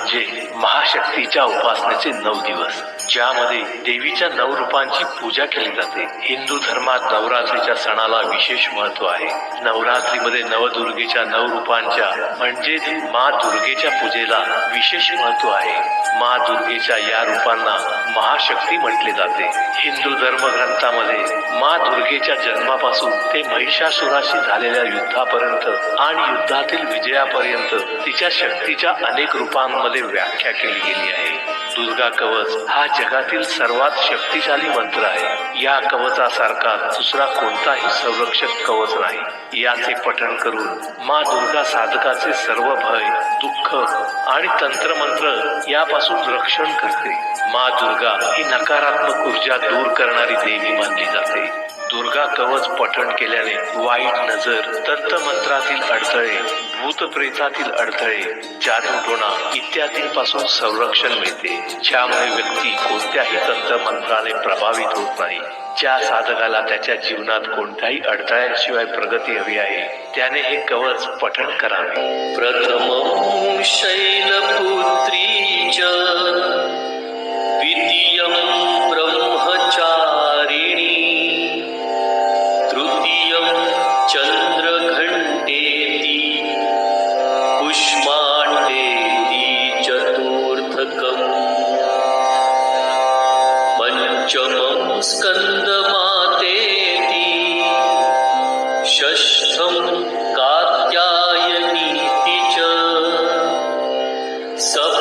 म्हणजे महाशक्तीच्या उपासनेचे 9 दिवस, ज्यामध्ये देवीच्या 9 रूपांची पूजा केली जाते. हिंदू धर्मात नवरात्रीच्या सणाला विशेष महत्व आहे. नवरात्रीमध्ये नवदुर्गेच्या 9 रूपांच्या म्हणजेच मा दुर्गेच्या पूजेला विशेष महत्व आहे. मा दुर्गेच्या या रूपांना महाशक्ती म्हटले जाते. हिंदू धर्मग्रंथामध्ये मा दुर्गेच्या जन्मापासून ते महिषासुराशी झालेल्या युद्धापर्यंत आणि युद्धातील विजयापर्यंत तिच्या शक्तीच्या अनेक रूपांमध्ये व्याख्या केली गेली आहे. दुर्गा कवच हा जगातील सर्वात शक्तिशाली मंत्र आहे. या कवचासारखा दुसरा कोणताही संरक्षक कवच नाही. याचे पठण करून मा दुर्गा साधकाचे सर्व भय, दुःख आणि तंत्रमंत्र यापासून रक्षण करते. मा दुर्गा ही नकारात्मक ऊर्जा दूर करणारी देवी मानली जाते. दुर्गा कवच पठण केल्याने वाईट नजर, तंत्रमंत्रातील अडथळे, भूतप्रेतातील अडथळे, जादूटोणा इत्यादींपासून संरक्षण मिळते, ज्यामुळे व्यक्ती कोणत्याही तंत्रमंत्राने प्रभावित होत नाही. ज्या साधकाला त्याच्या जीवनात कोणत्याही अडथळ्यांशिवाय प्रगती हवी आहे, त्याने हे कवच पठण करावे. प्रथमं शैलपुत्री च द्वितीयं ब्रह्मचारिणी तृतीयं चन्द्रघण्टेति कुष्माण्डेति चतुर्थकम् पञ्चमं स्कन्दमातेति षष्ठं कात्यायनीति च सप्तमं